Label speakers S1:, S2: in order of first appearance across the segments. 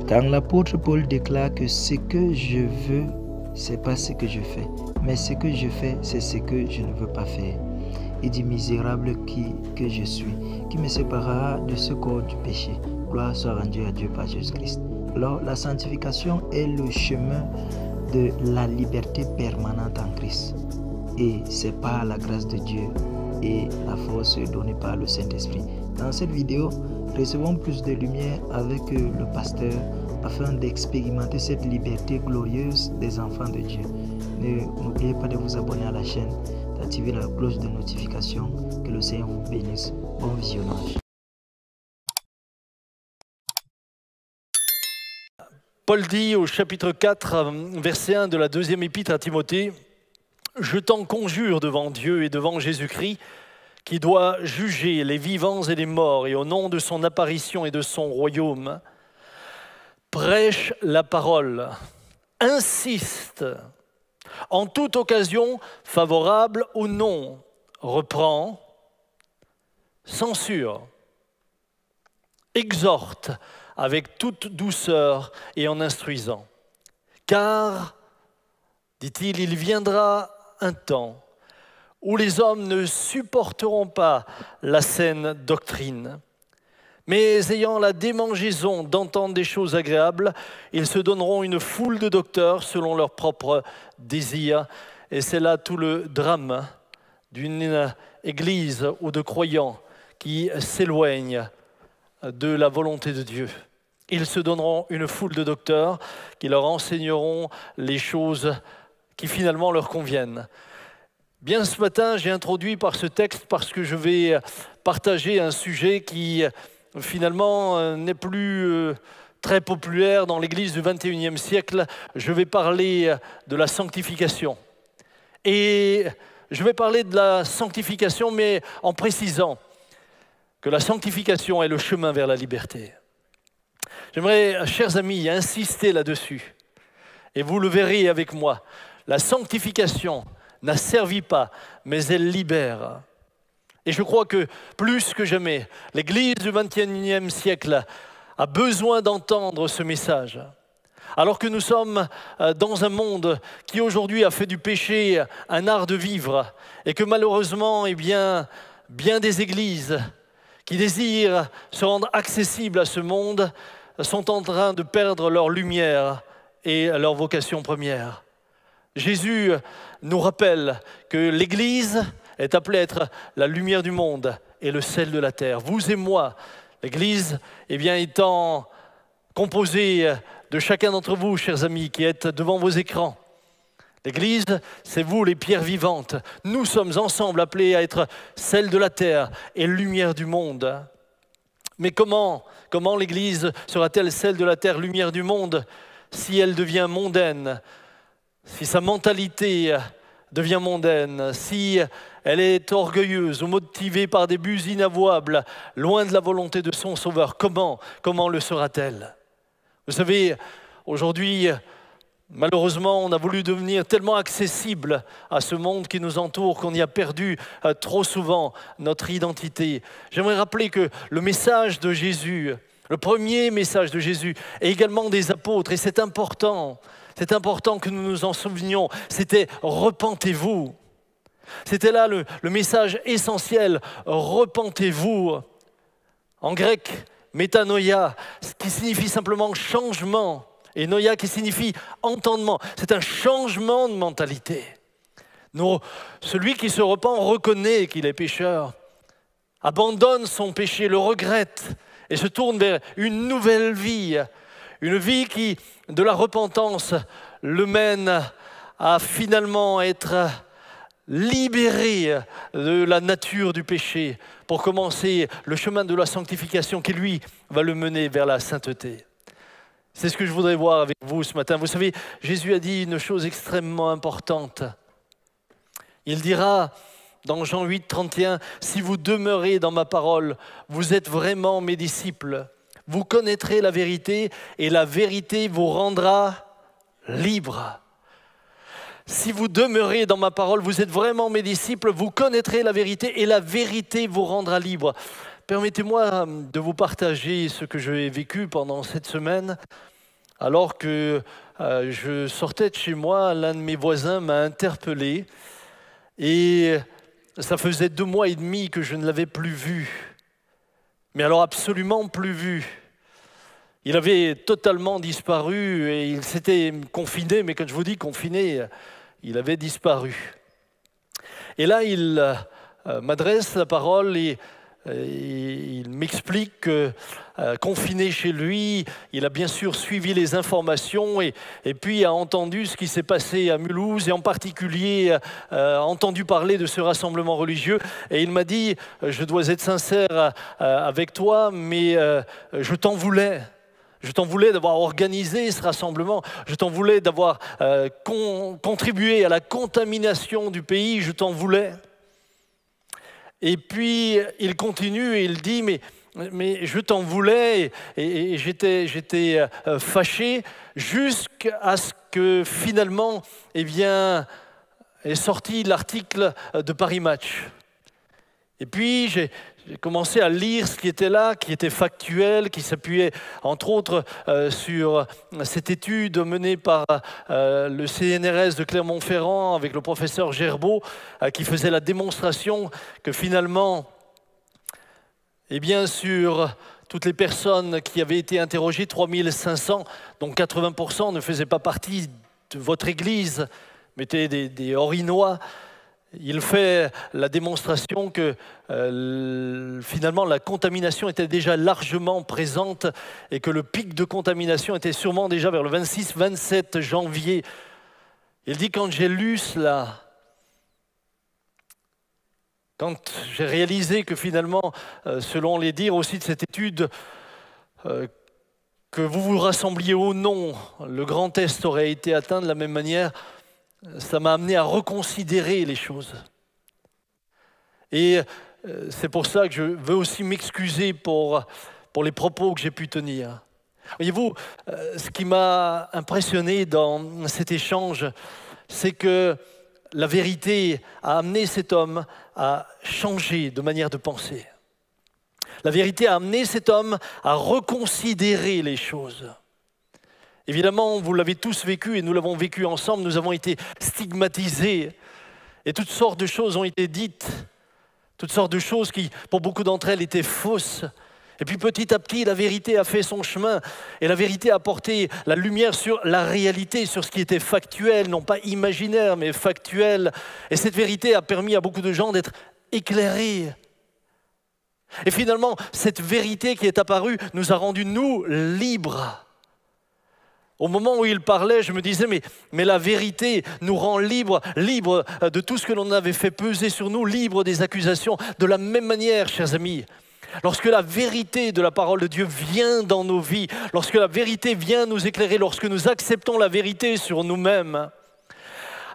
S1: Quand l'apôtre Paul déclare que ce que je veux, c'est pas ce que je fais, mais ce que je fais, c'est ce que je ne veux pas faire. Il dit misérable que je suis, qui me séparera de ce corps du péché. Gloire soit rendue à Dieu par Jésus-Christ. Alors la sanctification est le chemin de la liberté permanente en Christ. Et c'est par la grâce de Dieu et la force donnée par le Saint-Esprit. Dans cette vidéo, recevons plus de lumière avec le pasteur afin d'expérimenter cette liberté glorieuse des enfants de Dieu. N'oubliez pas de vous abonner à la chaîne, d'activer la cloche de notification. Que le Seigneur vous bénisse. Bon visionnage.
S2: Paul dit au chapitre 4, verset 1 de la deuxième épître à Timothée, « Je t'en conjure devant Dieu et devant Jésus-Christ, qui doit juger les vivants et les morts, et au nom de son apparition et de son royaume, prêche la parole, insiste, en toute occasion, favorable ou non, reprend, censure, exhorte avec toute douceur et en instruisant. Car, dit-il, il viendra un temps où les hommes ne supporteront pas la saine doctrine, mais ayant la démangeaison d'entendre des choses agréables, ils se donneront une foule de docteurs selon leurs propres désirs. Et c'est là tout le drame d'une église ou de croyants qui s'éloignent de la volonté de Dieu. Ils se donneront une foule de docteurs qui leur enseigneront les choses qui finalement leur conviennent. Bien, ce matin, j'ai introduit par ce texte parce que je vais partager un sujet qui finalement n'est plus très populaire dans l'Église du XXIe siècle. Je vais parler de la sanctification. Et je vais parler de la sanctification, mais en précisant que la sanctification est le chemin vers la liberté. J'aimerais, chers amis, insister là-dessus. Et vous le verrez avec moi. La sanctification n'a servi pas, mais elle libère. Et je crois que plus que jamais, l'Église du XXIe siècle a besoin d'entendre ce message. Alors que nous sommes dans un monde qui aujourd'hui a fait du péché un art de vivre et que malheureusement, bien des églises qui désirent se rendre accessibles à ce monde sont en train de perdre leur lumière et leur vocation première. Jésus nous rappelle que l'Église est appelée à être la lumière du monde et le sel de la terre. Vous et moi, l'Église, étant composée de chacun d'entre vous, chers amis, qui êtes devant vos écrans. L'Église, c'est vous, les pierres vivantes. Nous sommes ensemble appelés à être sel de la terre et lumière du monde. Mais comment l'Église sera-t-elle sel de la terre, lumière du monde, si elle devient mondaine, si sa mentalité devient mondaine, si elle est orgueilleuse ou motivée par des buts inavouables, loin de la volonté de son Sauveur? Comment le sera-t-elle? Vous savez, aujourd'hui, malheureusement, on a voulu devenir tellement accessible à ce monde qui nous entoure qu'on y a perdu trop souvent notre identité. J'aimerais rappeler que le message de Jésus, le premier message de Jésus, est également des apôtres, et c'est important que nous nous en souvenions, c'était « repentez-vous ». C'était là le message essentiel, « repentez-vous ». En grec, métanoïa, qui signifie simplement changement, et noia qui signifie entendement. C'est un changement de mentalité. Celui qui se repent reconnaît qu'il est pécheur, abandonne son péché, le regrette et se tourne vers une nouvelle vie. Une vie qui, de la repentance, le mène à finalement être libéré de la nature du péché pour commencer le chemin de la sanctification qui, lui, va le mener vers la sainteté. C'est ce que je voudrais voir avec vous ce matin. Vous savez, Jésus a dit une chose extrêmement importante. Il dira dans Jean 8, 31, « Si vous demeurez dans ma parole, vous êtes vraiment mes disciples. Vous connaîtrez la vérité et la vérité vous rendra libre. » Si vous demeurez dans ma parole, vous êtes vraiment mes disciples, vous connaîtrez la vérité et la vérité vous rendra libre. Permettez-moi de vous partager ce que j'ai vécu pendant cette semaine. alors que je sortais de chez moi, l'un de mes voisins m'a interpellé et ça faisait 2 mois et demi que je ne l'avais plus vu. Mais alors absolument plus vu. Il avait totalement disparu et il s'était confiné, mais quand je vous dis confiné, il avait disparu. Et là, il m'adresse la parole et il m'explique que, confiné chez lui, il a bien sûr suivi les informations et puis a entendu ce qui s'est passé à Mulhouse et en particulier a entendu parler de ce rassemblement religieux. Et il m'a dit, je dois être sincère avec toi, mais je t'en voulais. Je t'en voulais d'avoir organisé ce rassemblement. Je t'en voulais d'avoir contribué à la contamination du pays. Je t'en voulais. Et puis, il continue et il dit, mais je t'en voulais et j'étais fâché jusqu'à ce que finalement, eh bien, est sorti l'article de Paris Match. Et puis, j'ai commencé à lire ce qui était là, qui était factuel, qui s'appuyait entre autres sur cette étude menée par le CNRS de Clermont-Ferrand avec le professeur Gerbeau, qui faisait la démonstration que finalement, eh bien, sur toutes les personnes qui avaient été interrogées, 3500, dont 80% ne faisaient pas partie de votre église, mais étaient des Orinois. Il fait la démonstration que finalement la contamination était déjà largement présente et que le pic de contamination était sûrement déjà vers le 26-27 janvier. Il dit, quand j'ai lu cela, quand j'ai réalisé que finalement, selon les dires aussi de cette étude, que vous vous rassembliez ou non, le Grand Est aurait été atteint de la même manière, ça m'a amené à reconsidérer les choses. Et c'est pour ça que je veux aussi m'excuser pour les propos que j'ai pu tenir. Voyez-vous, ce qui m'a impressionné dans cet échange, c'est que la vérité a amené cet homme à changer de manière de penser. La vérité a amené cet homme à reconsidérer les choses. Évidemment, vous l'avez tous vécu et nous l'avons vécu ensemble, nous avons été stigmatisés et toutes sortes de choses ont été dites, toutes sortes de choses qui, pour beaucoup d'entre elles, étaient fausses. Et puis petit à petit, la vérité a fait son chemin et la vérité a porté la lumière sur la réalité, sur ce qui était factuel, non pas imaginaire, mais factuel. Et cette vérité a permis à beaucoup de gens d'être éclairés. Et finalement, cette vérité qui est apparue nous a rendus, nous, libres. Au moment où il parlait, je me disais, mais la vérité nous rend libres, libres de tout ce que l'on avait fait peser sur nous, libres des accusations. De la même manière, chers amis, lorsque la vérité de la parole de Dieu vient dans nos vies, lorsque la vérité vient nous éclairer, lorsque nous acceptons la vérité sur nous-mêmes,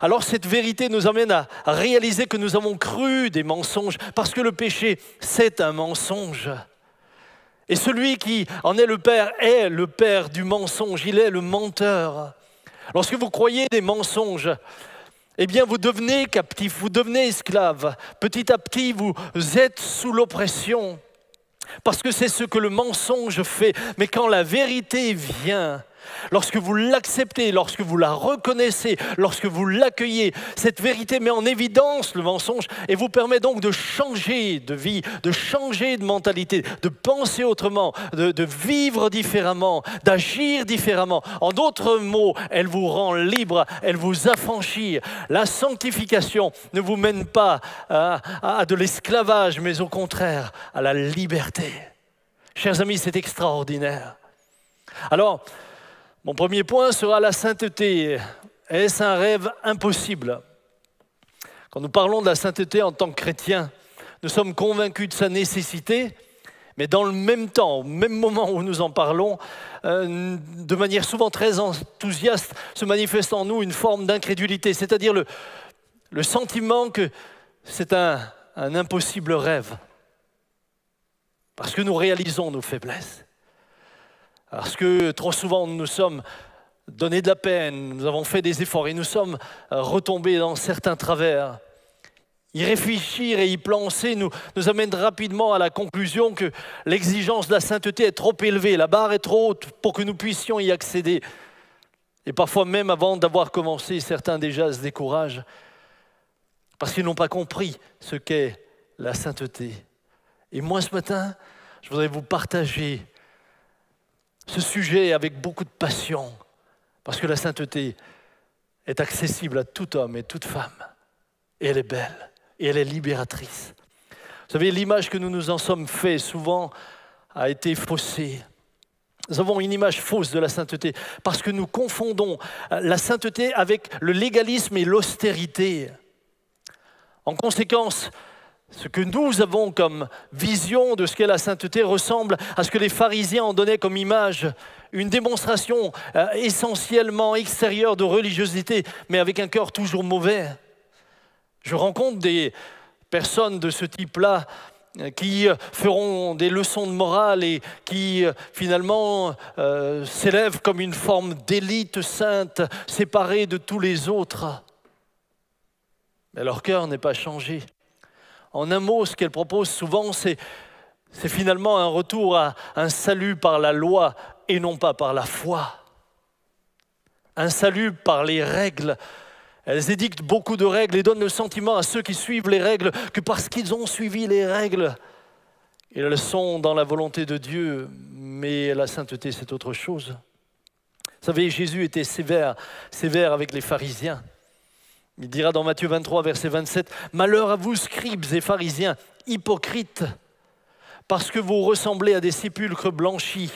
S2: alors cette vérité nous amène à réaliser que nous avons cru des mensonges, parce que le péché, c'est un mensonge. Et celui qui en est le père du mensonge, il est le menteur. Lorsque vous croyez des mensonges, eh bien vous devenez captif, vous devenez esclave. Petit à petit, vous êtes sous l'oppression, parce que c'est ce que le mensonge fait. Mais quand la vérité vient, lorsque vous l'acceptez, lorsque vous la reconnaissez, lorsque vous l'accueillez, cette vérité met en évidence le mensonge et vous permet donc de changer de vie, de changer de mentalité, de penser autrement, de vivre différemment, d'agir différemment. En d'autres mots, elle vous rend libre, elle vous affranchit. La sanctification ne vous mène pas à de l'esclavage, mais au contraire, à la liberté. Chers amis, c'est extraordinaire. Alors, mon premier point sera la sainteté. Est-ce un rêve impossible? Quand nous parlons de la sainteté en tant que chrétiens, nous sommes convaincus de sa nécessité, mais dans le même temps, au même moment où nous en parlons, de manière souvent très enthousiaste, se manifeste en nous une forme d'incrédulité, c'est-à-dire le sentiment que c'est un impossible rêve, parce que nous réalisons nos faiblesses. Parce que trop souvent nous nous sommes donné de la peine, nous avons fait des efforts et nous sommes retombés dans certains travers. Y réfléchir et y penser nous amène rapidement à la conclusion que l'exigence de la sainteté est trop élevée, la barre est trop haute pour que nous puissions y accéder. Et parfois même avant d'avoir commencé, certains déjà se découragent parce qu'ils n'ont pas compris ce qu'est la sainteté. Et moi ce matin, je voudrais vous partager ce sujet avec beaucoup de passion parce que la sainteté est accessible à tout homme et toute femme et elle est belle. Et elle est libératrice. Vous savez, l'image que nous nous en sommes fait souvent a été faussée. Nous avons une image fausse de la sainteté parce que nous confondons la sainteté avec le légalisme et l'austérité. En conséquence, ce que nous avons comme vision de ce qu'est la sainteté ressemble à ce que les pharisiens en donnaient comme image, une démonstration essentiellement extérieure de religiosité, mais avec un cœur toujours mauvais. Je rencontre des personnes de ce type-là qui feront des leçons de morale et qui finalement s'élèvent comme une forme d'élite sainte, séparée de tous les autres. Mais leur cœur n'est pas changé. En un mot, ce qu'elles proposent souvent, c'est finalement un retour à un salut par la loi et non pas par la foi. Un salut par les règles. Elles édictent beaucoup de règles et donnent le sentiment à ceux qui suivent les règles que parce qu'ils ont suivi les règles, elles sont dans la volonté de Dieu, mais la sainteté c'est autre chose. Vous savez, Jésus était sévère avec les pharisiens. Il dira dans Matthieu 23, verset 27, « Malheur à vous, scribes et pharisiens, hypocrites, parce que vous ressemblez à des sépulcres blanchis,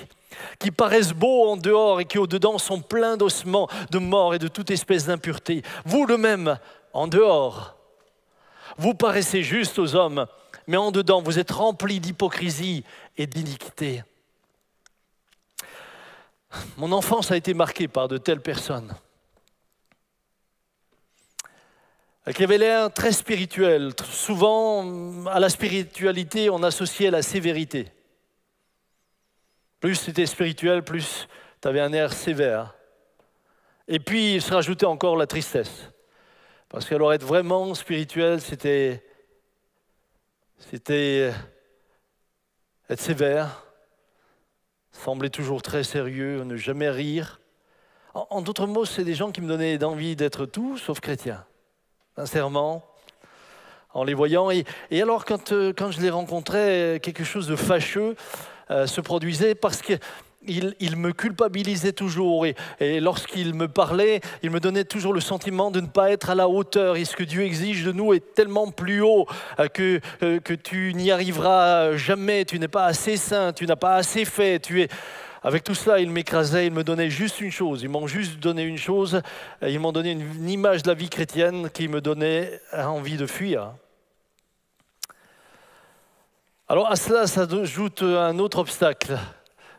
S2: qui paraissent beaux en dehors et qui au-dedans sont pleins d'ossements, de morts et de toute espèce d'impureté. Vous de même, en dehors, vous paraissez justes aux hommes, mais en dedans, vous êtes remplis d'hypocrisie et d'iniquité. » Mon enfance a été marquée par de telles personnes qui avaient l'air très spirituelles. Souvent, à la spiritualité, on associait la sévérité. Plus c'était spirituel, plus tu avais un air sévère. Et puis, il se rajoutait encore la tristesse. Parce qu'alors être vraiment spirituel, c'était être sévère, sembler toujours très sérieux, ne jamais rire. En d'autres mots, c'est des gens qui me donnaient envie d'être tout sauf chrétien. Sincèrement, en les voyant. Et alors, quand je les rencontrais, quelque chose de fâcheux se produisait parce qu'il me culpabilisait toujours. Et lorsqu'il me parlait, il me donnait toujours le sentiment de ne pas être à la hauteur. Et ce que Dieu exige de nous est tellement plus haut que tu n'y arriveras jamais. Tu n'es pas assez saint, tu n'as pas assez fait. Avec tout cela, il m'écrasait, il me donnait juste une chose. Ils m'ont juste donné une chose. Ils m'ont donné une image de la vie chrétienne qui me donnait envie de fuir. Alors à cela s'ajoute un autre obstacle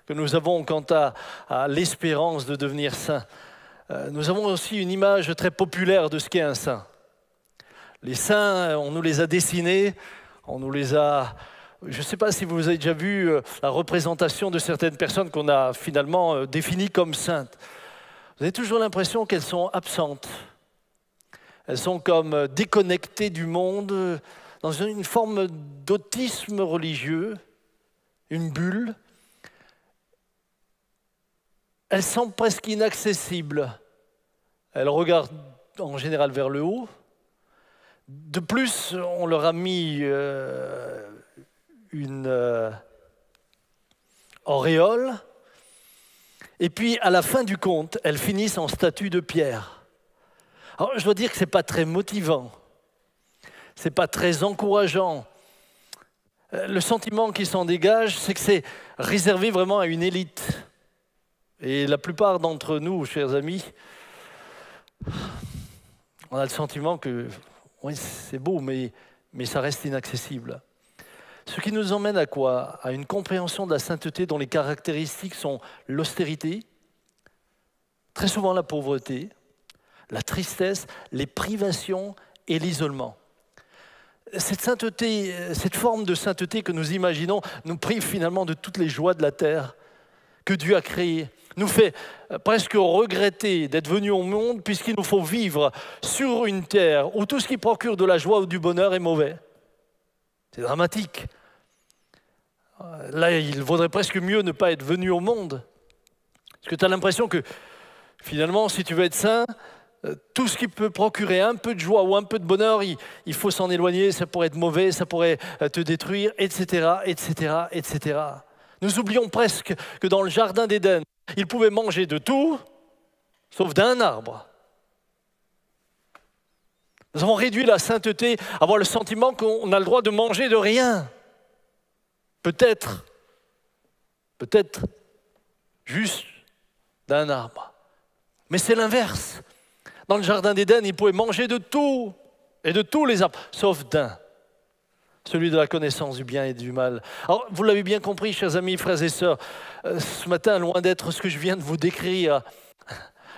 S2: que nous avons quant à l'espérance de devenir saint. Nous avons aussi une image très populaire de ce qu'est un saint. Les saints, on nous les a dessinés, on nous les a... Je ne sais pas si vous avez déjà vu la représentation de certaines personnes qu'on a finalement définies comme saintes. Vous avez toujours l'impression qu'elles sont absentes. Elles sont comme déconnectées du monde, dans une forme d'autisme religieux, une bulle. Elles semblent presque inaccessibles. Elles regardent en général vers le haut. De plus, on leur a mis une auréole. Et puis, à la fin du compte, elles finissent en statue de pierre. Alors, je dois dire que ce n'est pas très motivant. Ce n'est pas très encourageant. Le sentiment qui s'en dégage, c'est que c'est réservé vraiment à une élite. Et la plupart d'entre nous, chers amis, on a le sentiment que oui, c'est beau, mais ça reste inaccessible. Ce qui nous emmène à quoi? À une compréhension de la sainteté dont les caractéristiques sont l'austérité, très souvent la pauvreté, la tristesse, les privations et l'isolement. Cette sainteté, cette forme de sainteté que nous imaginons nous prive finalement de toutes les joies de la terre que Dieu a créées, nous fait presque regretter d'être venus au monde puisqu'il nous faut vivre sur une terre où tout ce qui procure de la joie ou du bonheur est mauvais. C'est dramatique. Là, il vaudrait presque mieux ne pas être venu au monde. Parce que tu as l'impression que finalement, si tu veux être saint, tout ce qui peut procurer un peu de joie ou un peu de bonheur, il faut s'en éloigner, ça pourrait être mauvais, ça pourrait te détruire, etc., etc., etc. Nous oublions presque que dans le jardin d'Éden, ils pouvaient manger de tout, sauf d'un arbre. Nous avons réduit la sainteté à avoir le sentiment qu'on a le droit de manger de rien. Peut-être juste d'un arbre. Mais c'est l'inverse. Dans le jardin d'Éden, ils pouvaient manger de tout et de tous les arbres, sauf d'un, celui de la connaissance du bien et du mal. Alors, vous l'avez bien compris, chers amis, frères et sœurs, ce matin, loin d'être ce que je viens de vous décrire,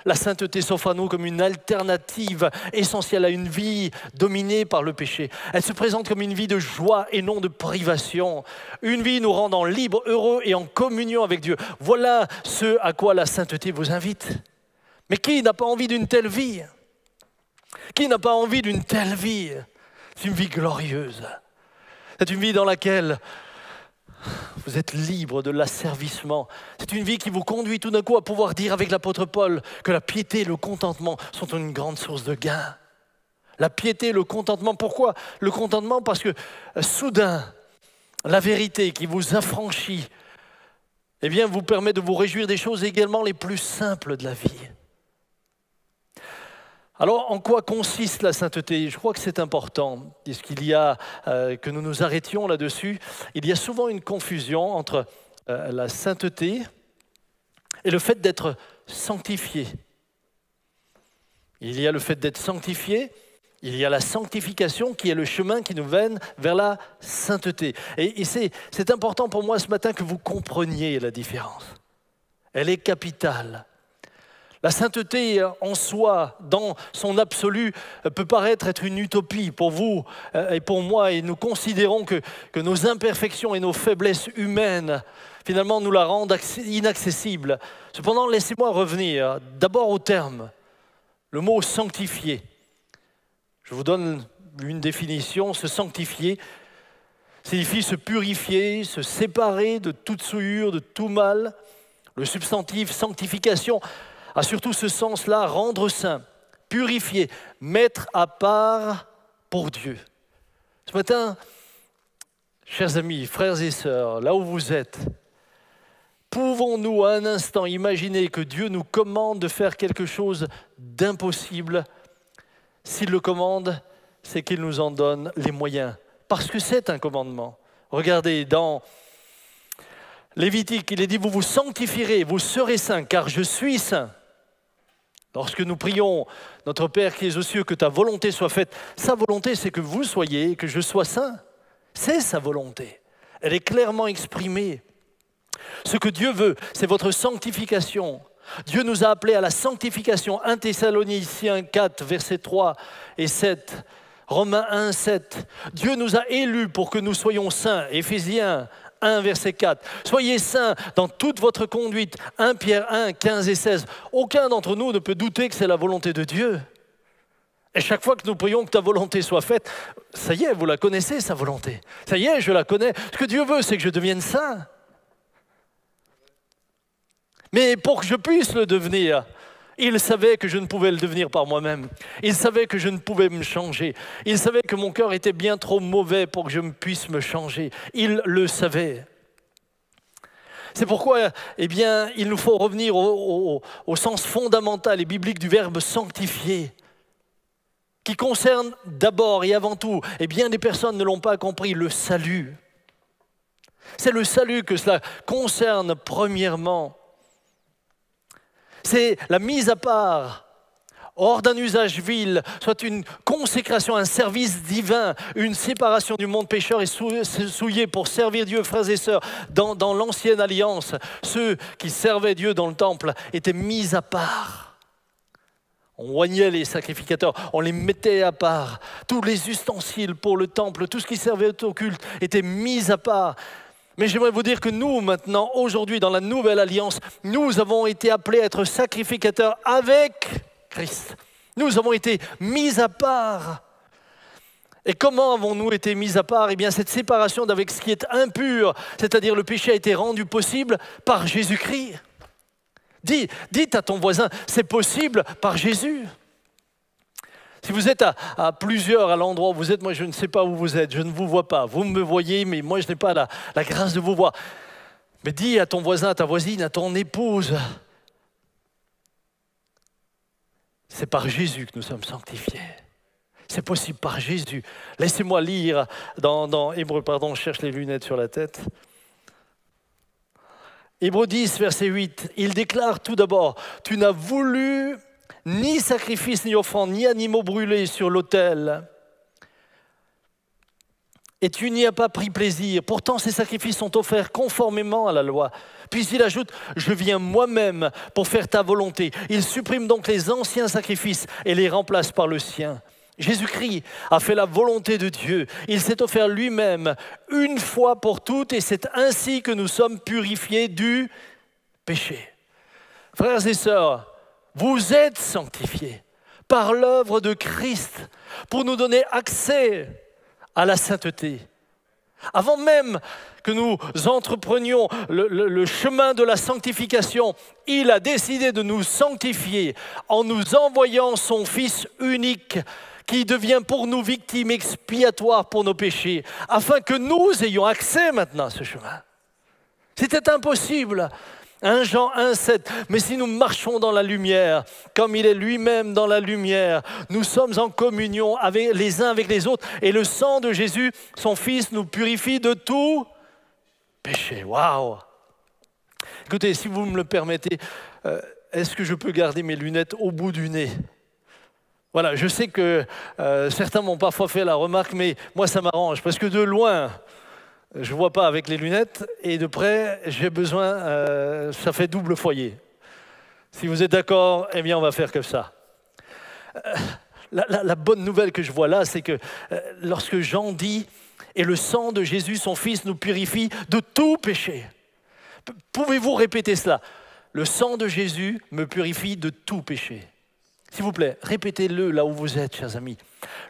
S2: la sainteté s'offre à nous comme une alternative essentielle à une vie dominée par le péché. Elle se présente comme une vie de joie et non de privation. Une vie nous rendant libres, heureux et en communion avec Dieu. Voilà ce à quoi la sainteté vous invite. Mais qui n'a pas envie d'une telle vie? Qui n'a pas envie d'une telle vie? C'est une vie glorieuse. C'est une vie dans laquelle vous êtes libre de l'asservissement. C'est une vie qui vous conduit tout d'un coup à pouvoir dire avec l'apôtre Paul que la piété et le contentement sont une grande source de gain. La piété et le contentement, pourquoi? Le contentement parce que soudain, la vérité qui vous affranchit, eh bien, vous permet de vous réjouir des choses également les plus simples de la vie. Alors, en quoi consiste la sainteté? Je crois que c'est important, puisqu'il y a, que nous nous arrêtions là-dessus, il y a souvent une confusion entre la sainteté et le fait d'être sanctifié. Il y a le fait d'être sanctifié, il y a la sanctification qui est le chemin qui nous mène vers la sainteté. Et c'est important pour moi ce matin que vous compreniez la différence. Elle est capitale. La sainteté en soi, dans son absolu, peut paraître être une utopie pour vous et pour moi. Et nous considérons que nos imperfections et nos faiblesses humaines, finalement, nous la rendent inaccessible. Cependant, laissez-moi revenir d'abord au terme, le mot « sanctifier ». Je vous donne une définition. Se sanctifier signifie se purifier, se séparer de toute souillure, de tout mal. Le substantif « sanctification » a surtout ce sens-là, rendre saint, purifier, mettre à part pour Dieu. Ce matin, chers amis, frères et sœurs, là où vous êtes, pouvons-nous un instant imaginer que Dieu nous commande de faire quelque chose d'impossible? S'il le commande, c'est qu'il nous en donne les moyens, parce que c'est un commandement. Regardez, dans Lévitique, il est dit « Vous vous sanctifierez, vous serez saints, car je suis saint ». Lorsque nous prions, notre Père qui es aux cieux, que ta volonté soit faite, sa volonté c'est que vous soyez, que je sois saint. C'est sa volonté. Elle est clairement exprimée. Ce que Dieu veut, c'est votre sanctification. Dieu nous a appelés à la sanctification. 1 Thessaloniciens 4, versets 3 et 7. Romains 1, 7. Dieu nous a élus pour que nous soyons saints. Éphésiens 1, verset 4. Soyez saints dans toute votre conduite. 1 Pierre 1, 15 et 16. Aucun d'entre nous ne peut douter que c'est la volonté de Dieu. Et chaque fois que nous prions que ta volonté soit faite, ça y est, vous la connaissez, sa volonté. Ça y est, je la connais. Ce que Dieu veut, c'est que je devienne saint. Mais pour que je puisse le devenir, il savait que je ne pouvais le devenir par moi-même. Il savait que je ne pouvais me changer. Il savait que mon cœur était bien trop mauvais pour que je puisse me changer. Il le savait. C'est pourquoi, eh bien, il nous faut revenir au sens fondamental et biblique du verbe « sanctifier », qui concerne d'abord et avant tout, et bien des personnes ne l'ont pas compris, le salut. C'est le salut que cela concerne premièrement. C'est la mise à part, hors d'un usage vil, soit une consécration, un service divin, une séparation du monde pécheur et souillé pour servir Dieu, frères et sœurs. Dans l'ancienne alliance, ceux qui servaient Dieu dans le temple étaient mis à part. On oignait les sacrificateurs, on les mettait à part. Tous les ustensiles pour le temple, tout ce qui servait au culte était mis à part. Mais j'aimerais vous dire que nous, maintenant, aujourd'hui, dans la nouvelle alliance, nous avons été appelés à être sacrificateurs avec Christ. Nous avons été mis à part. Et comment avons-nous été mis à part? Eh bien, cette séparation d'avec ce qui est impur, c'est-à-dire le péché, a été rendu possible par Jésus-Christ. Dites à ton voisin, c'est possible par Jésus. Si vous êtes à plusieurs à l'endroit où vous êtes, moi je ne sais pas où vous êtes, je ne vous vois pas. Vous me voyez, mais moi je n'ai pas la grâce de vous voir. Mais dis à ton voisin, à ta voisine, à ton épouse, c'est par Jésus que nous sommes sanctifiés. C'est possible par Jésus. Laissez-moi lire dans Hébreux, pardon, je cherche les lunettes sur la tête. Hébreux 10, verset 8, il déclare tout d'abord, tu n'as voulu ni sacrifice, ni offrande, ni animaux brûlés sur l'autel. Et tu n'y as pas pris plaisir. Pourtant, ces sacrifices sont offerts conformément à la loi. Puis il ajoute, je viens moi-même pour faire ta volonté. Il supprime donc les anciens sacrifices et les remplace par le sien. Jésus-Christ a fait la volonté de Dieu. Il s'est offert lui-même une fois pour toutes et c'est ainsi que nous sommes purifiés du péché. Frères et sœurs, vous êtes sanctifiés par l'œuvre de Christ pour nous donner accès à la sainteté. Avant même que nous entreprenions le chemin de la sanctification, il a décidé de nous sanctifier en nous envoyant son Fils unique qui devient pour nous victime expiatoire pour nos péchés, afin que nous ayons accès maintenant à ce chemin. C'était impossible. 1 Jean 1, 7. Mais si nous marchons dans la lumière, comme il est lui-même dans la lumière, nous sommes en communion avec les uns avec les autres. Et le sang de Jésus, son Fils, nous purifie de tout péché. Waouh! Écoutez, si vous me le permettez, est-ce que je peux garder mes lunettes au bout du nez? Voilà, je sais que certains m'ont parfois fait la remarque, mais moi ça m'arrange, parce que de loin, je ne vois pas avec les lunettes, et de près, j'ai besoin, ça fait double foyer. Si vous êtes d'accord, eh bien on va faire comme ça. La bonne nouvelle que je vois là, c'est que lorsque Jean dit « Et le sang de Jésus, son Fils, nous purifie de tout péché ». Pouvez-vous répéter cela? Le sang de Jésus me purifie de tout péché. S'il vous plaît, répétez-le là où vous êtes, chers amis.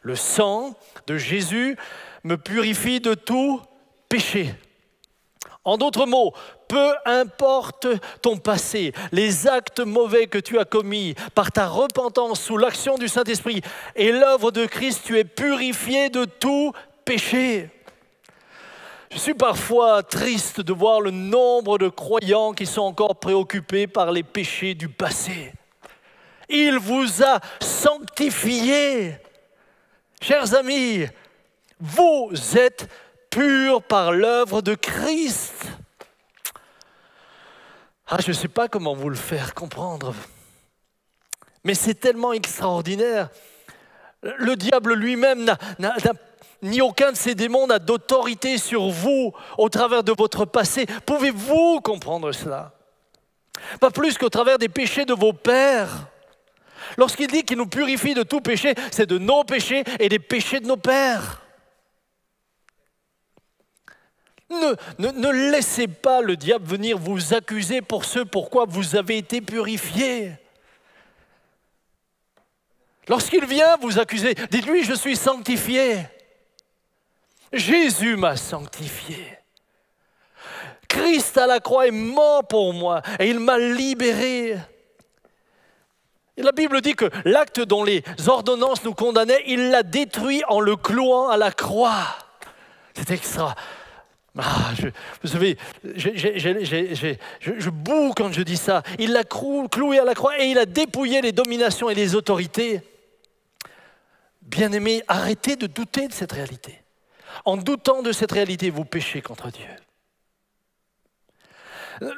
S2: Le sang de Jésus me purifie de tout péché. En d'autres mots, peu importe ton passé, les actes mauvais que tu as commis, par ta repentance sous l'action du Saint-Esprit et l'œuvre de Christ, tu es purifié de tout péché. Je suis parfois triste de voir le nombre de croyants qui sont encore préoccupés par les péchés du passé. Il vous a sanctifiés. Chers amis, vous êtes purs par l'œuvre de Christ. Je ne sais pas comment vous le faire comprendre, mais c'est tellement extraordinaire. Le diable lui-même ni aucun de ses démons n'a d'autorité sur vous au travers de votre passé. Pouvez-vous comprendre cela? Pas plus qu'au travers des péchés de vos pères. Lorsqu'il dit qu'il nous purifie de tout péché, c'est de nos péchés et des péchés de nos pères. Ne laissez pas le diable venir vous accuser pour ce pourquoi vous avez été purifiés. Lorsqu'il vient vous accuser, dites-lui, je suis sanctifié. Jésus m'a sanctifié. Christ à la croix est mort pour moi et il m'a libéré. Et la Bible dit que l'acte dont les ordonnances nous condamnaient, il l'a détruit en le clouant à la croix. C'est extra. Vous savez, je boue quand je dis ça. Il l'a cloué à la croix et il a dépouillé les dominations et les autorités. Bien-aimés, arrêtez de douter de cette réalité. En doutant de cette réalité, vous péchez contre Dieu.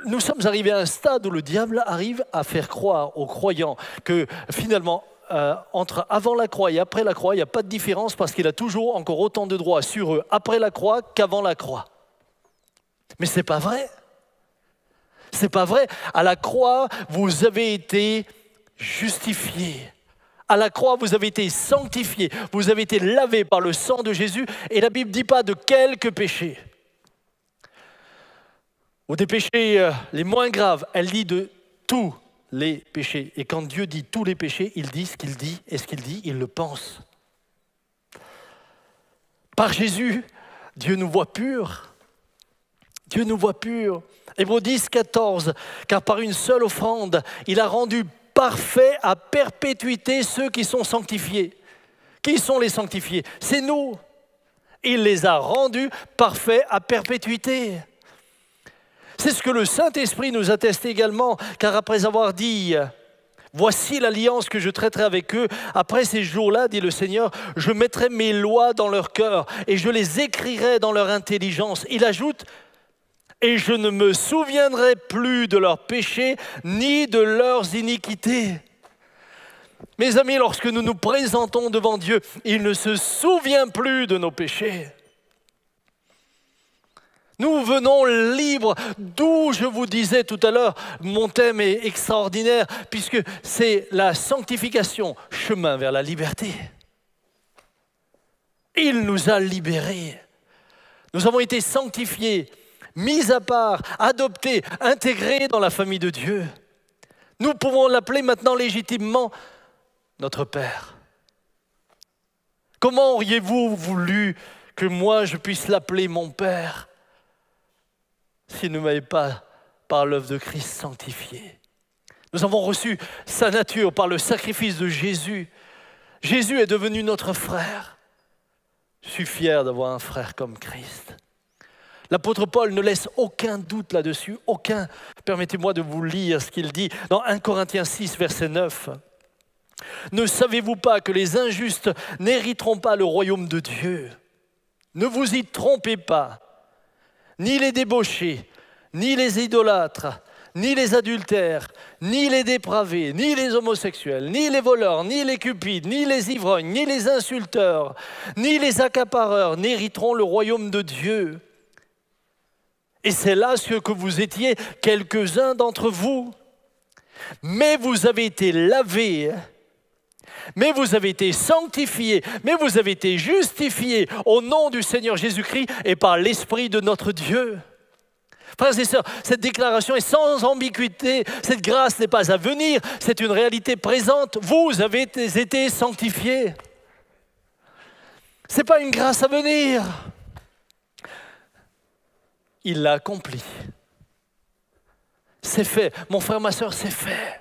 S2: Nous sommes arrivés à un stade où le diable arrive à faire croire aux croyants que finalement, entre avant la croix et après la croix, il n'y a pas de différence parce qu'il a toujours encore autant de droits sur eux après la croix qu'avant la croix. Mais ce n'est pas vrai. Ce n'est pas vrai. À la croix, vous avez été justifiés. À la croix, vous avez été sanctifiés. Vous avez été lavés par le sang de Jésus. Et la Bible ne dit pas de quelques péchés. ou des péchés les moins graves. Elle dit de tous les péchés. Et quand Dieu dit tous les péchés, il dit ce qu'il dit, et ce qu'il dit, il le pense. Par Jésus, Dieu nous voit purs. Dieu nous voit purs. Hébreux 10, 14, car par une seule offrande, il a rendu parfaits à perpétuité ceux qui sont sanctifiés. Qui sont les sanctifiés? C'est nous. Il les a rendus parfaits à perpétuité. C'est ce que le Saint-Esprit nous atteste également, car après avoir dit « Voici l'alliance que je traiterai avec eux, après ces jours-là, dit le Seigneur, je mettrai mes lois dans leur cœur et je les écrirai dans leur intelligence. » Il ajoute « Et je ne me souviendrai plus de leurs péchés ni de leurs iniquités. » Mes amis, lorsque nous nous présentons devant Dieu, il ne se souvient plus de nos péchés. Nous venons libres, d'où je vous disais tout à l'heure, mon thème est extraordinaire, puisque c'est la sanctification, chemin vers la liberté. Il nous a libérés. Nous avons été sanctifiés, mis à part, adoptés, intégrés dans la famille de Dieu. Nous pouvons l'appeler maintenant légitimement notre Père. Comment auriez-vous voulu que moi je puisse l'appeler mon Père s'il ne m'avait pas, par l'œuvre de Christ, sanctifié? Nous avons reçu sa nature par le sacrifice de Jésus. Jésus est devenu notre frère. Je suis fier d'avoir un frère comme Christ. L'apôtre Paul ne laisse aucun doute là-dessus, aucun. Permettez-moi de vous lire ce qu'il dit dans 1 Corinthiens 6, verset 9. « Ne savez-vous pas que les injustes n'hériteront pas le royaume de Dieu? Ne vous y trompez pas. Ni les débauchés, ni les idolâtres, ni les adultères, ni les dépravés, ni les homosexuels, ni les voleurs, ni les cupides, ni les ivrognes, ni les insulteurs, ni les accapareurs n'hériteront le royaume de Dieu. Et c'est là ce que vous étiez, quelques-uns d'entre vous. Mais vous avez été lavés, mais vous avez été sanctifiés, mais vous avez été justifiés au nom du Seigneur Jésus-Christ et par l'Esprit de notre Dieu. Frères et sœurs, cette déclaration est sans ambiguïté. Cette grâce n'est pas à venir, c'est une réalité présente. Vous avez été sanctifiés. Ce n'est pas une grâce à venir. Il l'a accompli. C'est fait. Mon frère, ma sœur, c'est fait.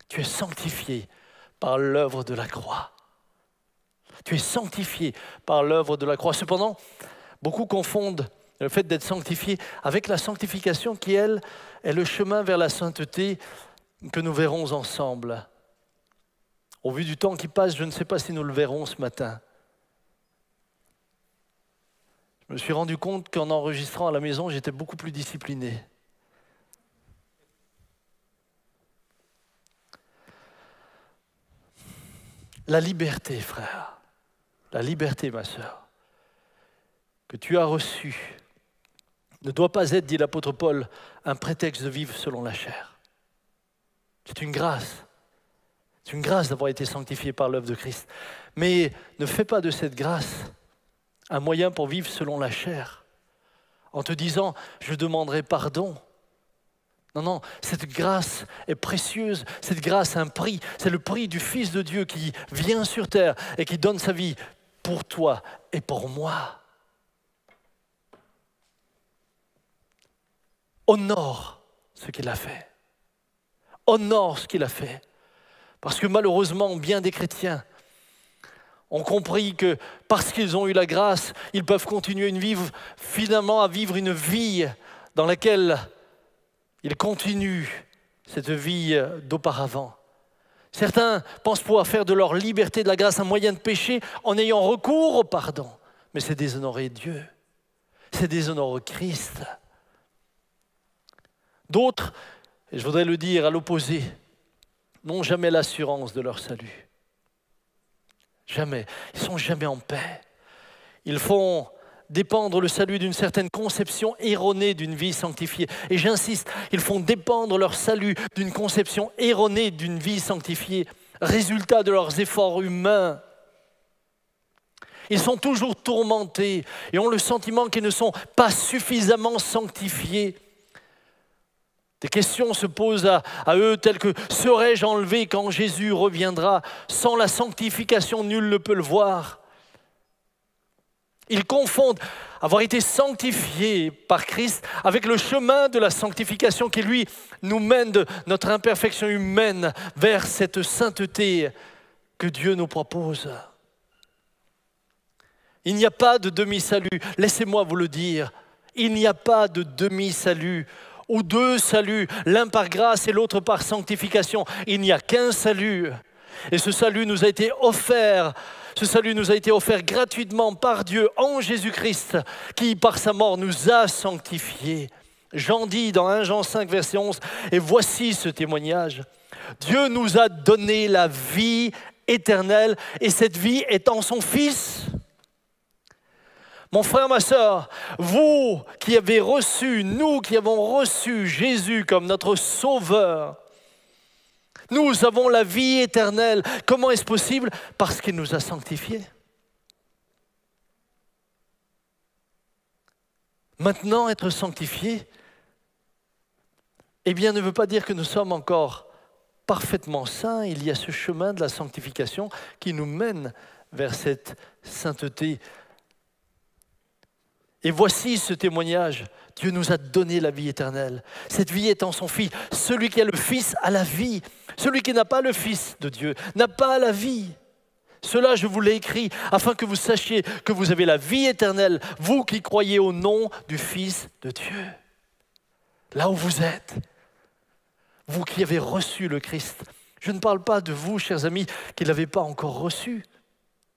S2: Tu es sanctifié par l'œuvre de la croix. Tu es sanctifié par l'œuvre de la croix. Cependant, beaucoup confondent le fait d'être sanctifié avec la sanctification qui, elle, est le chemin vers la sainteté que nous verrons ensemble. Au vu du temps qui passe, je ne sais pas si nous le verrons ce matin. Je me suis rendu compte qu'en enregistrant à la maison, j'étais beaucoup plus discipliné. La liberté, frère, la liberté, ma sœur, que tu as reçue ne doit pas être, dit l'apôtre Paul, un prétexte de vivre selon la chair. C'est une grâce. C'est une grâce d'avoir été sanctifié par l'œuvre de Christ. Mais ne fais pas de cette grâce un moyen pour vivre selon la chair, en te disant « je demanderai pardon ». Non, non, cette grâce est précieuse, cette grâce a un prix. C'est le prix du Fils de Dieu qui vient sur terre et qui donne sa vie pour toi et pour moi. Honore ce qu'il a fait. Honore ce qu'il a fait. Parce que malheureusement, bien des chrétiens ont compris que parce qu'ils ont eu la grâce, ils peuvent continuer finalement à vivre une vie dans laquelle ils continuent cette vie d'auparavant. Certains pensent pouvoir faire de leur liberté de la grâce un moyen de péché en ayant recours au pardon. Mais c'est déshonorer Dieu. C'est déshonorer Christ. D'autres, et je voudrais le dire à l'opposé, n'ont jamais l'assurance de leur salut. Jamais. Ils ne sont jamais en paix. Ils font dépendre le salut d'une certaine conception erronée d'une vie sanctifiée. Et j'insiste, ils font dépendre leur salut d'une conception erronée d'une vie sanctifiée, résultat de leurs efforts humains. Ils sont toujours tourmentés et ont le sentiment qu'ils ne sont pas suffisamment sanctifiés. Des questions se posent à eux telles que « Serai-je enlevé quand Jésus reviendra ? Sans la sanctification, nul ne peut le voir. » Ils confondent avoir été sanctifiés par Christ avec le chemin de la sanctification qui, lui, nous mène de notre imperfection humaine vers cette sainteté que Dieu nous propose. Il n'y a pas de demi-salut, laissez-moi vous le dire, il n'y a pas de demi-salut ou deux saluts, l'un par grâce et l'autre par sanctification. Il n'y a qu'un salut. Et ce salut nous a été offert. Ce salut nous a été offert gratuitement par Dieu en Jésus-Christ, qui par sa mort nous a sanctifiés. Jean dit dans 1 Jean 5, verset 11, et voici ce témoignage. Dieu nous a donné la vie éternelle et cette vie est en son Fils. Mon frère, ma sœur, vous qui avez reçu, nous qui avons reçu Jésus comme notre Sauveur, nous avons la vie éternelle. Comment est-ce possible? Parce qu'il nous a sanctifiés. Maintenant, être sanctifié, eh bien, ne veut pas dire que nous sommes encore parfaitement saints. Il y a ce chemin de la sanctification qui nous mène vers cette sainteté. Et voici ce témoignage. Dieu nous a donné la vie éternelle. Cette vie est en son Fils. Celui qui a le Fils a la vie. Celui qui n'a pas le Fils de Dieu n'a pas la vie. Cela, je vous l'ai écrit, afin que vous sachiez que vous avez la vie éternelle, vous qui croyez au nom du Fils de Dieu. Là où vous êtes, vous qui avez reçu le Christ. Je ne parle pas de vous, chers amis, qui ne l'avez pas encore reçu.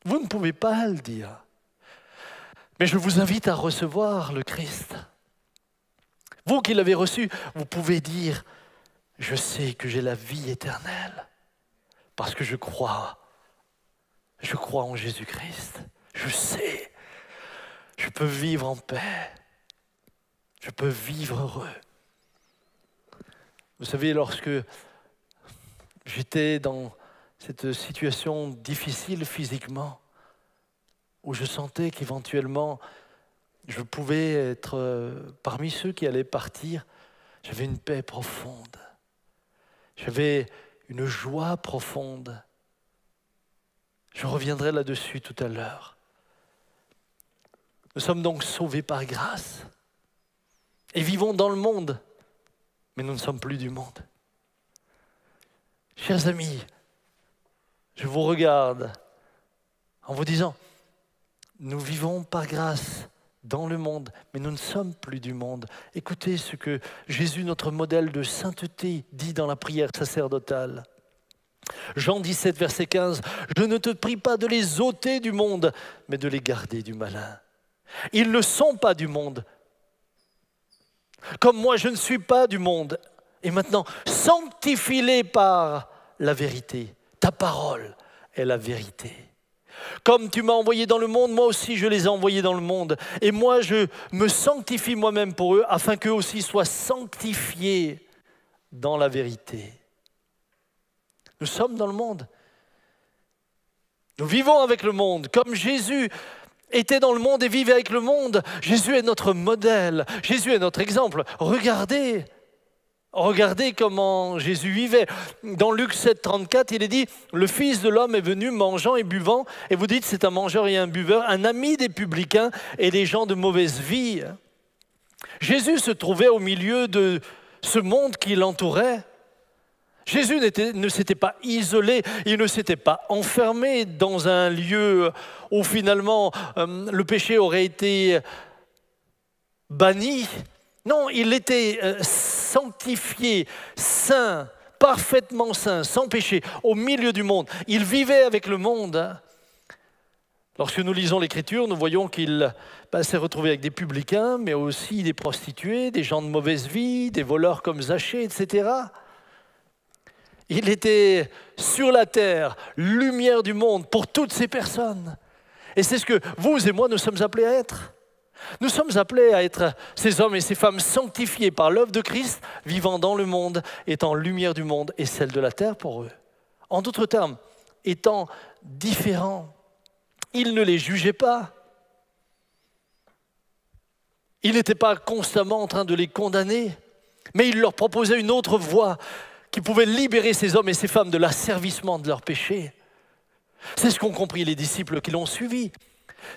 S2: Vous ne pouvez pas le dire. Mais je vous invite à recevoir le Christ. Vous qui l'avez reçu, vous pouvez dire « Je sais que j'ai la vie éternelle parce que je crois en Jésus-Christ. Je sais, je peux vivre en paix, je peux vivre heureux. » Vous savez, lorsque j'étais dans cette situation difficile physiquement, où je sentais qu'éventuellement, je pouvais être parmi ceux qui allaient partir, j'avais une paix profonde. J'avais une joie profonde. Je reviendrai là-dessus tout à l'heure. Nous sommes donc sauvés par grâce et vivons dans le monde, mais nous ne sommes plus du monde. Chers amis, je vous regarde en vous disant, nous vivons par grâce dans le monde, mais nous ne sommes plus du monde. Écoutez ce que Jésus, notre modèle de sainteté, dit dans la prière sacerdotale. Jean 17, verset 15, « Je ne te prie pas de les ôter du monde, mais de les garder du malin. Ils ne sont pas du monde, comme moi je ne suis pas du monde. Et maintenant, sanctifie-les par la vérité. Ta parole est la vérité. Comme tu m'as envoyé dans le monde, moi aussi je les ai envoyés dans le monde. Et moi je me sanctifie moi-même pour eux, afin qu'eux aussi soient sanctifiés dans la vérité. » Nous sommes dans le monde. Nous vivons avec le monde. Comme Jésus était dans le monde et vivait avec le monde, Jésus est notre modèle. Jésus est notre exemple. Regardez comment Jésus vivait. Dans Luc 7, 34, il est dit « Le Fils de l'homme est venu mangeant et buvant. » Et vous dites, c'est un mangeur et un buveur, un ami des publicains et des gens de mauvaise vie. Jésus se trouvait au milieu de ce monde qui l'entourait. Jésus ne s'était pas isolé, il ne s'était pas enfermé dans un lieu où finalement le péché aurait été banni. Non, il était sanctifié, saint, parfaitement saint, sans péché, au milieu du monde. Il vivait avec le monde. Lorsque nous lisons l'Écriture, nous voyons qu'il s'est retrouvé avec des publicains, mais aussi des prostituées, des gens de mauvaise vie, des voleurs comme Zachée, etc. Il était sur la terre, lumière du monde pour toutes ces personnes. Et c'est ce que vous et moi, nous sommes appelés à être. Nous sommes appelés à être ces hommes et ces femmes sanctifiés par l'œuvre de Christ, vivant dans le monde, étant lumière du monde et celle de la terre pour eux. En d'autres termes, étant différents. Il ne les jugeait pas. Il n'était pas constamment en train de les condamner. Mais il leur proposait une autre voie qui pouvait libérer ces hommes et ces femmes de l'asservissement de leurs péchés. C'est ce qu'ont compris les disciples qui l'ont suivi.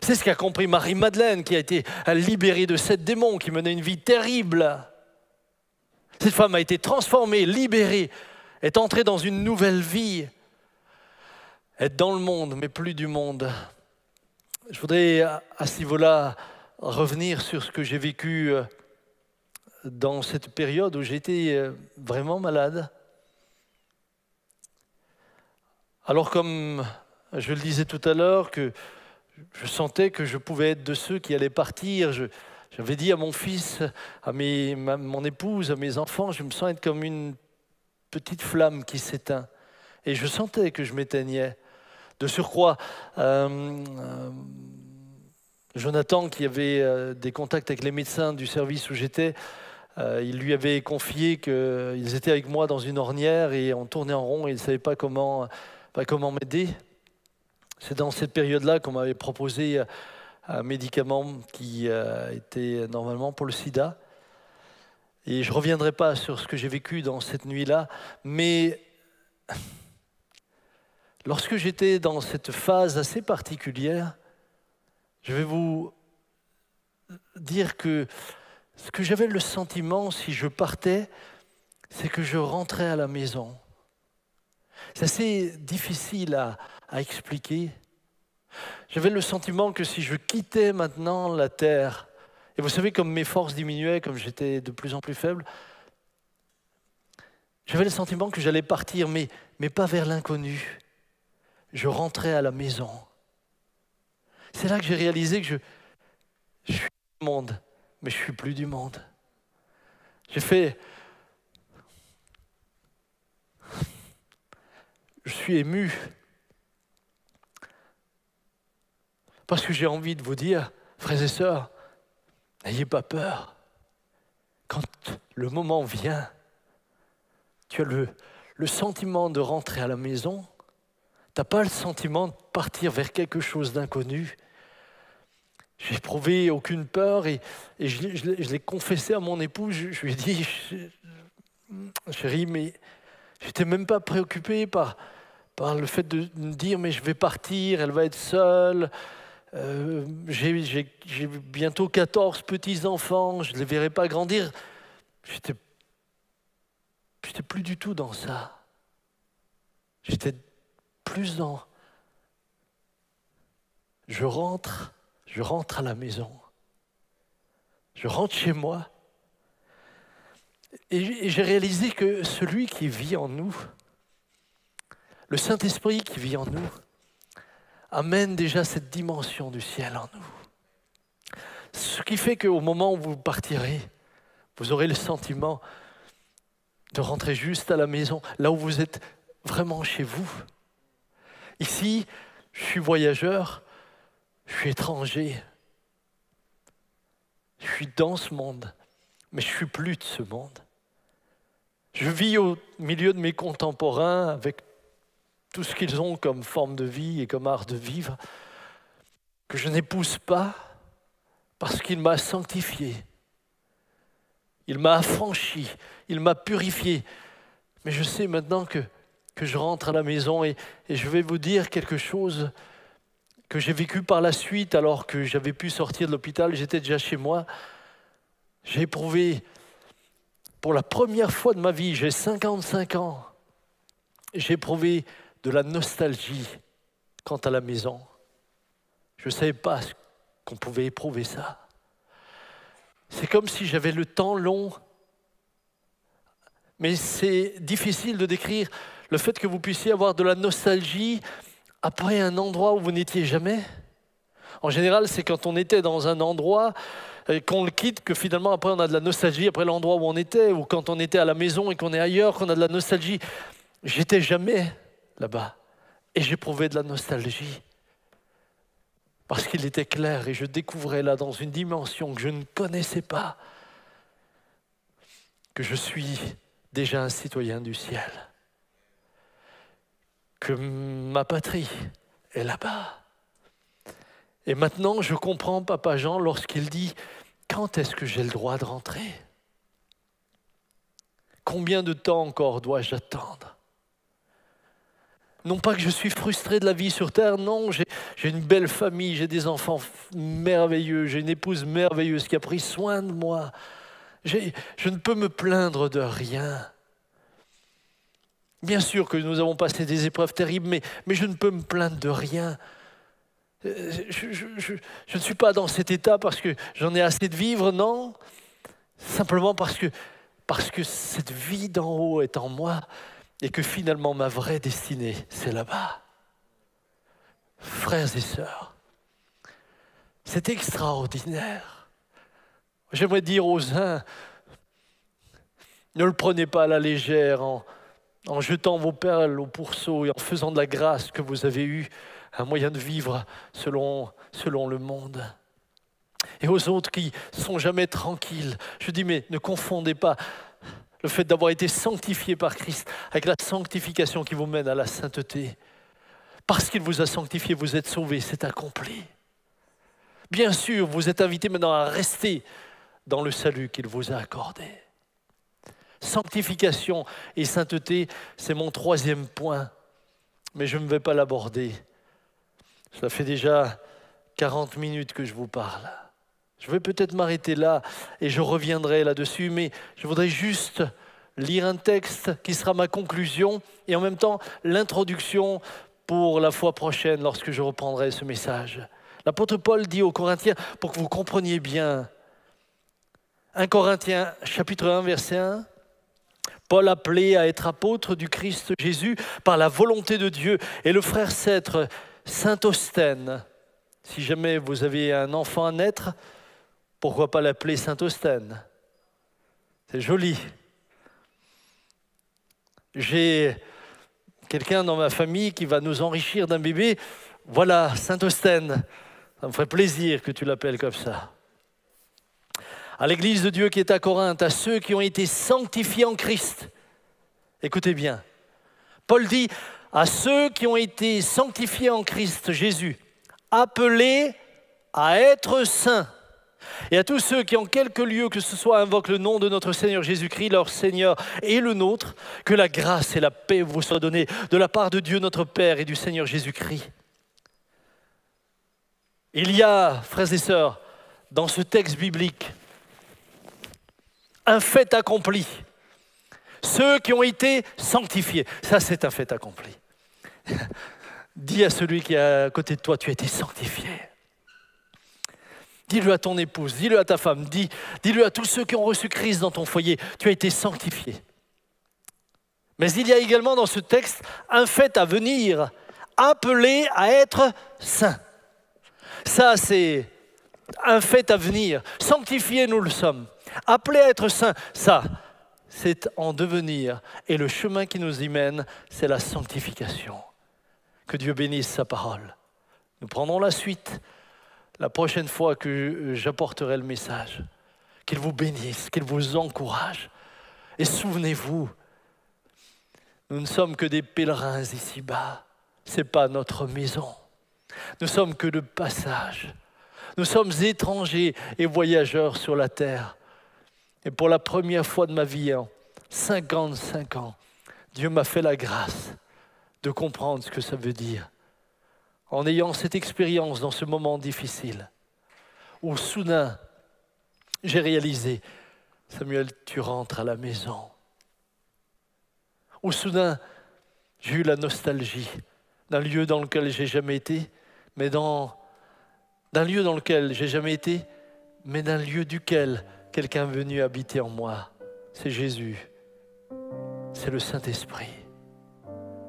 S2: C'est ce qu'a compris Marie-Madeleine, qui a été libérée de 7 démons, qui menait une vie terrible. Cette femme a été transformée, libérée, est entrée dans une nouvelle vie, être dans le monde, mais plus du monde. Je voudrais à ce niveau-là revenir sur ce que j'ai vécu dans cette période où j'étais vraiment malade. Alors comme je le disais tout à l'heure, que je sentais que je pouvais être de ceux qui allaient partir, j'avais dit à mon fils, à mon épouse, à mes enfants, je me sens être comme une petite flamme qui s'éteint. Et je sentais que je m'éteignais. De surcroît, Jonathan, qui avait des contacts avec les médecins du service où j'étais, il lui avait confié qu'ils étaient avec moi dans une ornière et on tournait en rond et il ne savait pas comment m'aider. C'est dans cette période-là qu'on m'avait proposé un médicament qui était normalement pour le sida. Et je ne reviendrai pas sur ce que j'ai vécu dans cette nuit-là, mais lorsque j'étais dans cette phase assez particulière, je vais vous dire que ce que j'avais le sentiment, si je partais, c'est que je rentrais à la maison. C'est assez difficile à expliquer. J'avais le sentiment que si je quittais maintenant la terre, et vous savez, comme mes forces diminuaient, comme j'étais de plus en plus faible, j'avais le sentiment que j'allais partir, mais pas vers l'inconnu. Je rentrais à la maison. C'est là que j'ai réalisé que je suis du monde, mais je ne suis plus du monde. Je suis ému parce que j'ai envie de vous dire, frères et sœurs, n'ayez pas peur. Quand le moment vient, tu as le sentiment de rentrer à la maison, tu n'as pas le sentiment de partir vers quelque chose d'inconnu. J'ai éprouvé aucune peur et je l'ai confessé à mon épouse. Je lui ai dit, chérie, mais je n'étais même pas préoccupé par le fait de me dire, mais je vais partir, elle va être seule. J'ai bientôt 14 petits-enfants, je ne les verrai pas grandir. J'étais plus du tout dans ça. J'étais plus dans... Je rentre à la maison. Je rentre chez moi. Et j'ai réalisé que celui qui vit en nous, le Saint-Esprit qui vit en nous, amène déjà cette dimension du ciel en nous. Ce qui fait qu'au moment où vous partirez, vous aurez le sentiment de rentrer juste à la maison, là où vous êtes vraiment chez vous. Ici, je suis voyageur, je suis étranger. Je suis dans ce monde, mais je ne suis plus de ce monde. Je vis au milieu de mes contemporains avec tout ce qu'ils ont comme forme de vie et comme art de vivre, que je n'épouse pas parce qu'il m'a sanctifié. Il m'a affranchi, il m'a purifié. Mais je sais maintenant que je rentre à la maison et je vais vous dire quelque chose que j'ai vécu par la suite alors que j'avais pu sortir de l'hôpital, j'étais déjà chez moi. J'ai éprouvé pour la première fois de ma vie, j'ai 55 ans, j'ai éprouvé de la nostalgie quant à la maison. Je ne savais pas qu'on pouvait éprouver ça. C'est comme si j'avais le temps long, mais c'est difficile de décrire le fait que vous puissiez avoir de la nostalgie après un endroit où vous n'étiez jamais. En général, c'est quand on était dans un endroit qu'on le quitte, que finalement après on a de la nostalgie après l'endroit où on était, ou quand on était à la maison et qu'on est ailleurs, qu'on a de la nostalgie. J'étais jamais là-bas et j'éprouvais de la nostalgie parce qu'il était clair et je découvrais là dans une dimension que je ne connaissais pas que je suis déjà un citoyen du ciel, que ma patrie est là-bas. Et maintenant, je comprends Papa Jean lorsqu'il dit « Quand est-ce que j'ai le droit de rentrer ?» Combien de temps encore dois-je attendre? Non pas que je suis frustré de la vie sur terre, non, j'ai une belle famille, j'ai des enfants merveilleux, j'ai une épouse merveilleuse qui a pris soin de moi. Je ne peux me plaindre de rien. Bien sûr que nous avons passé des épreuves terribles, mais je ne peux me plaindre de rien. Je ne suis pas dans cet état parce que j'en ai assez de vivre, non. Simplement parce que cette vie d'en haut est en moi et que finalement ma vraie destinée, c'est là-bas. Frères et sœurs, c'est extraordinaire. J'aimerais dire aux uns, ne le prenez pas à la légère en jetant vos perles au pourceau et en faisant de la grâce que vous avez eu un moyen de vivre selon le monde. Et aux autres qui ne sont jamais tranquilles, je dis, mais ne confondez pas le fait d'avoir été sanctifié par Christ avec la sanctification qui vous mène à la sainteté. Parce qu'il vous a sanctifié, vous êtes sauvés, c'est accompli. Bien sûr, vous êtes invités maintenant à rester dans le salut qu'il vous a accordé. Sanctification et sainteté, c'est mon troisième point, mais je ne vais pas l'aborder. Ça fait déjà 40 minutes que je vous parle. Je vais peut-être m'arrêter là et je reviendrai là-dessus, mais je voudrais juste lire un texte qui sera ma conclusion et en même temps l'introduction pour la fois prochaine lorsque je reprendrai ce message. L'apôtre Paul dit aux Corinthiens, pour que vous compreniez bien, 1 Corinthiens chapitre 1 verset 1, Paul appelé à être apôtre du Christ Jésus par la volonté de Dieu et le frère Cètre, Saint Austin. Si jamais vous avez un enfant à naître, pourquoi pas l'appeler Saint Austin? C'est joli. J'ai quelqu'un dans ma famille qui va nous enrichir d'un bébé. Voilà, Saint Austin. Ça me ferait plaisir que tu l'appelles comme ça. À l'église de Dieu qui est à Corinthe, à ceux qui ont été sanctifiés en Christ. Écoutez bien. Paul dit à ceux qui ont été sanctifiés en Christ Jésus, appelés à être saints. Et à tous ceux qui en quelque lieu que ce soit invoquent le nom de notre Seigneur Jésus-Christ, leur Seigneur et le nôtre, que la grâce et la paix vous soient données de la part de Dieu notre Père et du Seigneur Jésus-Christ. Il y a, frères et sœurs, dans ce texte biblique, un fait accompli. Ceux qui ont été sanctifiés, ça c'est un fait accompli. Dis à celui qui est à côté de toi, tu as été sanctifié. Dis-le à ton épouse, dis-le à ta femme, dis-le à tous ceux qui ont reçu Christ dans ton foyer, tu as été sanctifié. Mais il y a également dans ce texte un fait à venir, appelé à être saint. Ça, c'est un fait à venir. Sanctifiés, nous le sommes. Appelés à être saints, ça, c'est en devenir. Et le chemin qui nous y mène, c'est la sanctification. Que Dieu bénisse sa parole. Nous prendrons la suite la prochaine fois que j'apporterai le message. Qu'il vous bénisse, qu'il vous encourage. Et souvenez-vous, nous ne sommes que des pèlerins ici-bas. Ce n'est pas notre maison. Nous sommes que de passage. Nous sommes étrangers et voyageurs sur la terre. Et pour la première fois de ma vie, en 55 ans, Dieu m'a fait la grâce de comprendre ce que ça veut dire. En ayant cette expérience dans ce moment difficile, où soudain, j'ai réalisé, Samuel, tu rentres à la maison. Où soudain, j'ai eu la nostalgie d'un lieu dans lequel j'ai jamais été, mais d'un lieu dans lequel j'ai jamais été, mais d'un lieu duquel quelqu'un est venu habiter en moi. C'est Jésus, c'est le Saint-Esprit.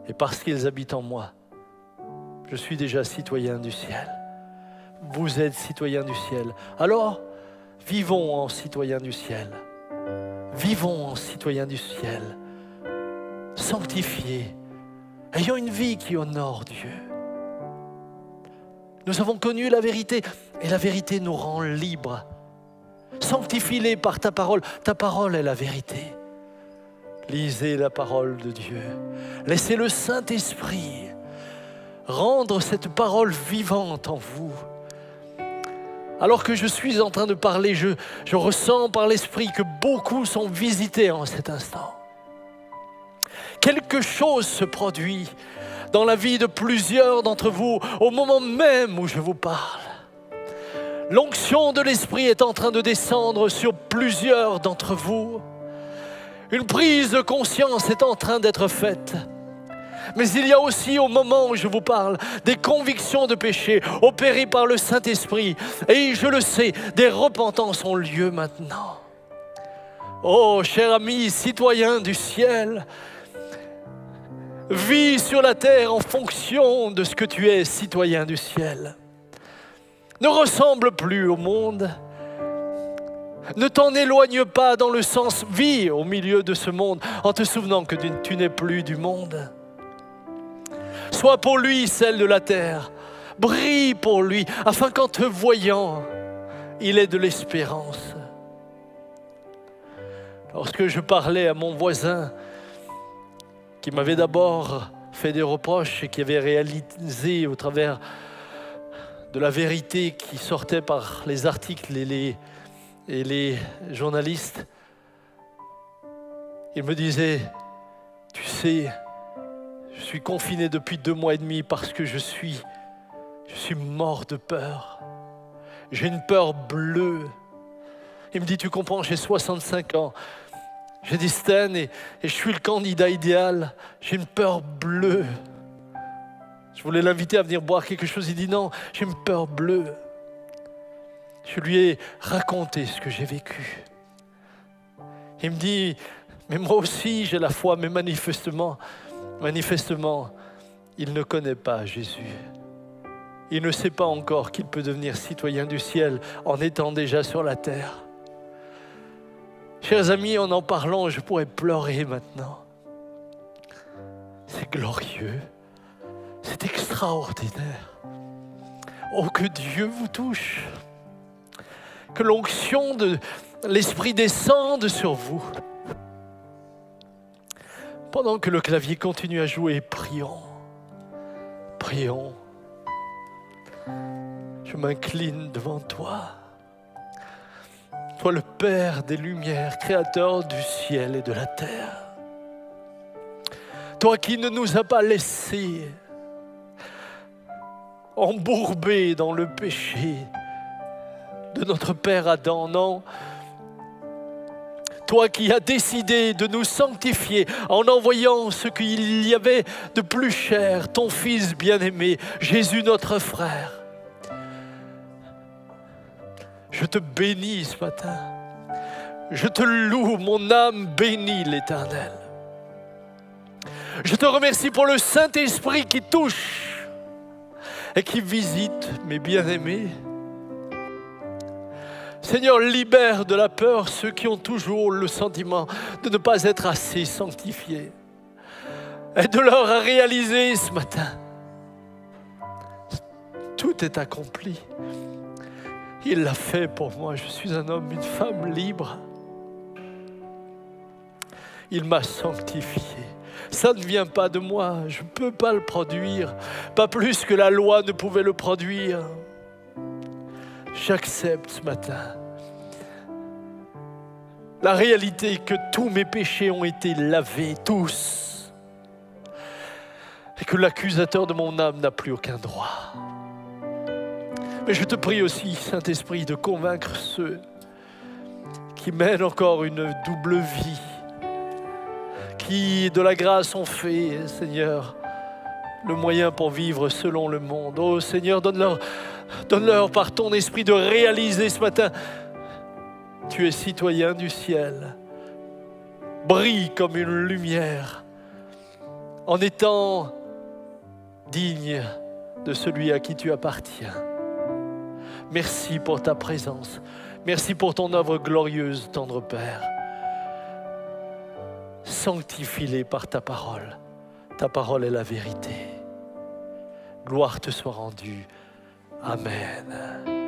S2: Et parce qu'ils habitent en moi, je suis déjà citoyen du ciel. Vous êtes citoyen du ciel. Alors, vivons en citoyen du ciel. Vivons en citoyen du ciel. Sanctifiés. Ayons une vie qui honore Dieu. Nous avons connu la vérité et la vérité nous rend libres. Sanctifie-les par ta parole. Ta parole est la vérité. Lisez la parole de Dieu. Laissez le Saint-Esprit rendre cette parole vivante en vous. Alors que je suis en train de parler, je ressens par l'Esprit que beaucoup sont visités en cet instant. Quelque chose se produit dans la vie de plusieurs d'entre vous au moment même où je vous parle. L'onction de l'Esprit est en train de descendre sur plusieurs d'entre vous. Une prise de conscience est en train d'être faite. Mais il y a aussi au moment où je vous parle des convictions de péché opérées par le Saint-Esprit. Et je le sais, des repentances ont lieu maintenant. Oh, cher ami, citoyen du ciel, vis sur la terre en fonction de ce que tu es, citoyen du ciel. Ne ressemble plus au monde. Ne t'en éloigne pas dans le sens vis au milieu de ce monde en te souvenant que tu n'es plus du monde. Sois pour lui celle de la terre. Brille pour lui afin qu'en te voyant, il ait de l'espérance. Lorsque je parlais à mon voisin qui m'avait d'abord fait des reproches et qui avait réalisé au travers de la vérité qui sortait par les articles et les journalistes, il me disait, tu sais, je suis confiné depuis 2 mois et demi parce que je suis mort de peur. J'ai une peur bleue. Il me dit, tu comprends, j'ai 65 ans. J'ai dit, Stan, et je suis le candidat idéal. J'ai une peur bleue. Je voulais l'inviter à venir boire quelque chose. Il dit, non, j'ai une peur bleue. Je lui ai raconté ce que j'ai vécu. Il me dit, mais moi aussi j'ai la foi, mais manifestement, il ne connaît pas Jésus. Il ne sait pas encore qu'il peut devenir citoyen du ciel en étant déjà sur la terre. Chers amis, en parlant, je pourrais pleurer maintenant. C'est glorieux, c'est extraordinaire. Oh, que Dieu vous touche, que l'onction de l'Esprit descende sur vous. Pendant que le clavier continue à jouer, prions, prions. Je m'incline devant toi. Toi le Père des lumières, créateur du ciel et de la terre. Toi qui ne nous as pas laissés embourbés dans le péché de notre Père Adam, non. Toi qui as décidé de nous sanctifier en envoyant ce qu'il y avait de plus cher, ton Fils bien-aimé, Jésus notre frère. Je te bénis ce matin. Je te loue, mon âme bénit l'Éternel. Je te remercie pour le Saint-Esprit qui touche et qui visite mes bien-aimés. Seigneur, libère de la peur ceux qui ont toujours le sentiment de ne pas être assez sanctifiés. Aide-leur à réaliser ce matin. Tout est accompli. Il l'a fait pour moi. Je suis un homme, une femme libre. Il m'a sanctifié. Ça ne vient pas de moi. Je ne peux pas le produire. Pas plus que la loi ne pouvait le produire. J'accepte ce matin la réalité que tous mes péchés ont été lavés, tous. Et que l'accusateur de mon âme n'a plus aucun droit. Mais je te prie aussi, Saint-Esprit, de convaincre ceux qui mènent encore une double vie, qui de la grâce ont fait, Seigneur, le moyen pour vivre selon le monde. Oh Seigneur, donne-leur par ton esprit de réaliser ce matin, tu es citoyen du ciel. Brille comme une lumière en étant digne de celui à qui tu appartiens. Merci pour ta présence. Merci pour ton œuvre glorieuse, tendre Père. Sanctifie-les par ta parole. Ta parole est la vérité. Gloire te soit rendue. Amen.